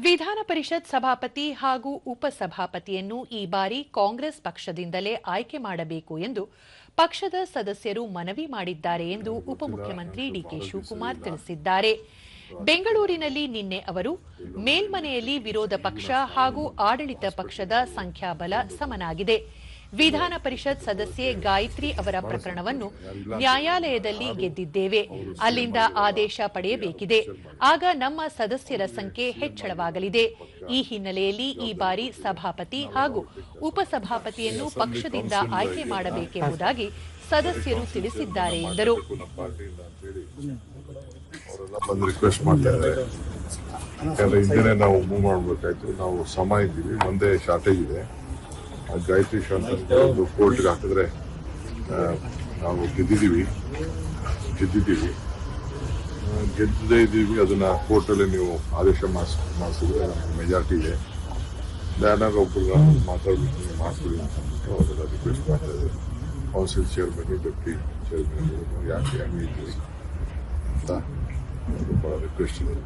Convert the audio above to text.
ವಿಧಾನ ಪರಿಷತ್ ಸಭಾಪತಿ ಹಾಗೂ ಉಪಸಭಾಪತಿಯನ್ನು ಈ ಬಾರಿ ಕಾಂಗ್ರೆಸ್ ಪಕ್ಷದಿಂದಲೇ ಆಯ್ಕೆ ಮಾಡಬೇಕು ಎಂದು ಪಕ್ಷದ ಸದಸ್ಯರು ಮನವಿ ಮಾಡಿದ್ದಾರೆ ಎಂದು ಉಪಮುಖ್ಯಮಂತ್ರಿ ಡಿಕೆ ಶಿವಕುಮಾರ್ ತಿಳಿಸಿದ್ದಾರೆ. ಬೆಂಗಳೂರಿನಲ್ಲಿ ನಿನ್ನೆ ಅವರು ಮೇಲ್ಮನೆಯಲ್ಲಿ ವಿರೋಧ ಪಕ್ಷ ಹಾಗೂ ಆಡಳಿತ ಪಕ್ಷದ ಸಂಖ್ಯಾಬಲ ಸಮನಾಗಿದೆ. ವಿಧಾನ ಪರಿಷತ್ ಸದಸ್ಯೆ ಗಾಯತ್ರಿ ಅವರ ಪ್ರಕರಣವನ್ನು ನ್ಯಾಯಾಲಯದಲ್ಲಿ ಗೆದ್ದಿದ್ದೇವೆ. ಅಲ್ಲಿಂದ ಆದೇಶ ಪಡೆಯಬೇಕಿದೆ. ಆಗ ನಮ್ಮ ಸದಸ್ಯರ ಸಂಖ್ಯೆ ಹೆಚ್ಚಳವಾಗಲಿದೆ. ಈ ಹಿನ್ನೆಲೆಯಲ್ಲಿ ಈ ಬಾರಿ ಸಭಾಪತಿ ಹಾಗೂ ಉಪಸಭಾಪತಿಯನ್ನು ಪಕ್ಷದಿಂದ ಆಯ್ಕೆ ಮಾಡಬೇಕೆಂಬುದಾಗಿ ಸದಸ್ಯರು ತಿಳಿಸಿದ್ದಾರೆ ಎಂದರು. ರಿಕ್ವೆಸ್ಟ್ ಮಾಡ್ತಾ ಇದ್ದಾರೆ. ಯಾಕಂದ್ರೆ ಹಿಂದೆ ನಾವು ಮೂವ್ ಮಾಡಬೇಕಾಯ್ತು. ನಾವು ಸಮ ಇದ್ದೀವಿ, ಒಂದೇ ಶಾರ್ಟೇಜ್ ಇದೆ. ಗಾಯತ್ರಿ ಶಾಂತ ಕೋರ್ಟ್ಗೆ ಹಾಕಿದ್ರೆ ನಾವು ಗೆದ್ದಿದ್ದೀವಿ, ಗೆದ್ದದೇ ಇದ್ದೀವಿ. ಅದನ್ನ ಕೋರ್ಟಲ್ಲಿ ನೀವು ಆದೇಶ ಮಾಡಿಸಿದ್ರೆ ನಮ್ಗೆ ಮೆಜಾರಿಟಿ ಇದೆ. ಯಾರಾಗ ಒಬ್ಬರು ಮಾತಾಡ್ಬಿಟ್ಟು ಮಾಡಿಸ್ಬಿಡಿ ಅಂತ ಅವರೆಲ್ಲ ರಿಕ್ವೆಸ್ಟ್ ಮಾಡ್ತಾ ಇದ್ದಾರೆ. ಕೌನ್ಸಿಲ್ ಚೇರ್ಮನ್, ಡೆಪ್ಟಿ ಚೇರ್ಮನ್ ಯಾಕೆ ಹಂಗಿದ್ದೀವಿ ಅಂತ ಭಾಳ ರಿಕ್ವೆಸ್ಟ್ ಇದೆ.